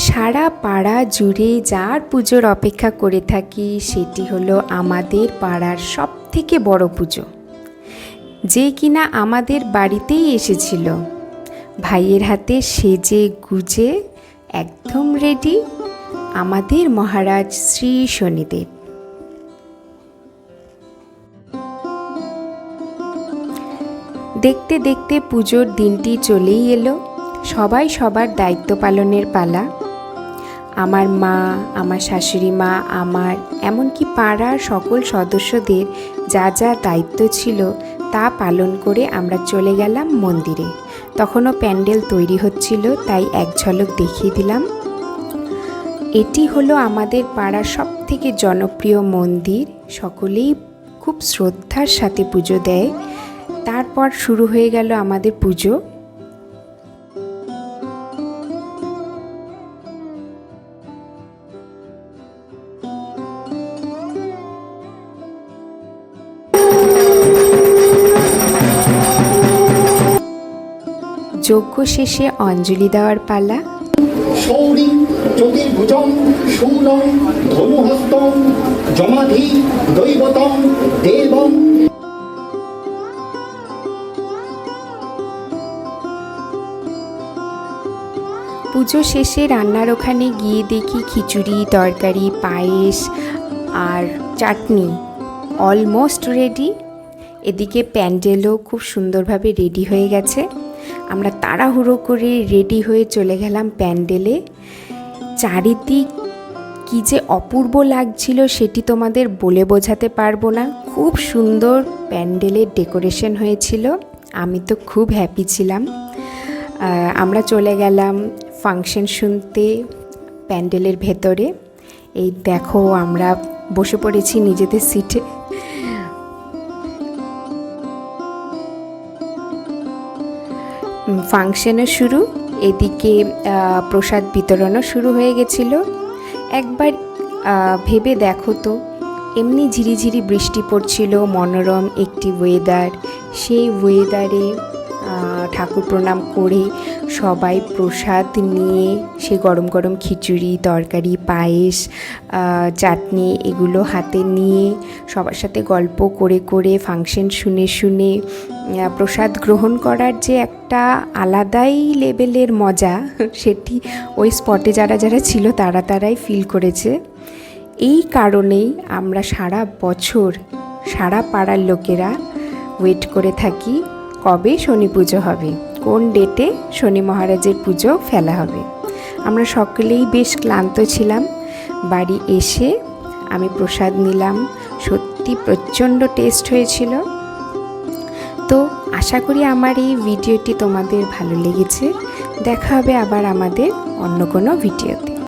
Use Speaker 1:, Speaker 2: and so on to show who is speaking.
Speaker 1: সারা পাড়া জুড়ে যার পুজোর অপেক্ষা করে থাকি সেটি হলো আমাদের পাড়ার সবথেকে বড় পুজো, যে কিনা আমাদের বাড়িতেই এসেছিল। ভাইয়ের হাতে সেজে গুজে একদম রেডি আমাদের মহারাজ শ্রী শনিদেব। দেখতে দেখতে পুজোর দিনটি চলেই এলো। সবাই সবার দায়িত্ব পালনের পালা। আমার মা, আমার শাশুড়ি মা, আমার এমনকি পাড়ার সকল সদস্যদের যা যা দায়িত্ব ছিল তা পালন করে আমরা চলে গেলাম মন্দিরে। তখনও প্যান্ডেল তৈরি হচ্ছিল, তাই এক ঝলক দেখিয়ে দিলাম। এটি হলো আমাদের পাড়ার সবথেকে জনপ্রিয় মন্দির। সকলেই খুব শ্রদ্ধার সাথে পুজো দেয়। তারপর শুরু হয়ে গেল আমাদের পুজো। যজ্ঞ শেষে অঞ্জলি দেওয়ার পালা।
Speaker 2: শৌরিং জ্যোতির্ভুজং শূলং ধনুহস্তং যমাধি দৈবতং দেবং।
Speaker 1: পুজো শেষে রান্নার ওখানে গিয়ে দেখি খিচুড়ি, তরকারি, পায়েস আর চাটনি অলমোস্ট রেডি। এদিকে প্যান্ডেলও খুব সুন্দরভাবে রেডি হয়ে গেছে। আমরা তাড়াহুড়ো করে রেডি হয়ে চলে গেলাম প্যান্ডেলে। চারিদিক কী যে অপূর্ব লাগছিল সেটি তোমাদের বলে বোঝাতে পারবো না। খুব সুন্দর প্যান্ডেলের ডেকোরেশন হয়েছিল। আমি তো খুব হ্যাপি ছিলাম। আমরা চলে গেলাম ফাংশন শুনতে প্যান্ডেলের ভেতরে। এই দেখো আমরা বসে পড়েছি নিজেদের সিটে। ফাংশনও শুরু, এদিকে প্রসাদ বিতরণও শুরু হয়ে গেছিল। একবার ভেবে দেখো তো, এমনি ঝিরিঝিরি বৃষ্টি পড়ছিল, মনোরম একটি ওয়েদার। সেই ওয়েদারে ঠাকুর প্রণাম করে সবাই প্রসাদ নিয়ে সে গরম গরম খিচুড়ি, তরকারি, পায়েস, চাটনি এগুলো হাতে নিয়ে সবার সাথে গল্প করে করে ফাংশন শুনে শুনে প্রসাদ গ্রহণ করার যে একটা আলাদাই লেভেলের মজা, সেটি ওই স্পটে যারা যারা ছিল তারাই ফিল করেছে। এই কারণেই আমরা সারা বছর সারা পাড়ার লোকেরা ওয়েট করে থাকি কবে শনি পুজো হবে, কোন ডেটে শনি মহারাজের পুজো ফেলা হবে। আমরা সকলেই বেশ ক্লান্ত ছিলাম। বাড়ি এসে আমি প্রসাদ নিলাম, সত্যি প্রচণ্ড টেস্ট হয়েছিল। তো আশা করি আমার এই ভিডিওটি তোমাদের ভালো লেগেছে। দেখা হবে আবার আমাদের অন্য কোনো ভিডিওতে।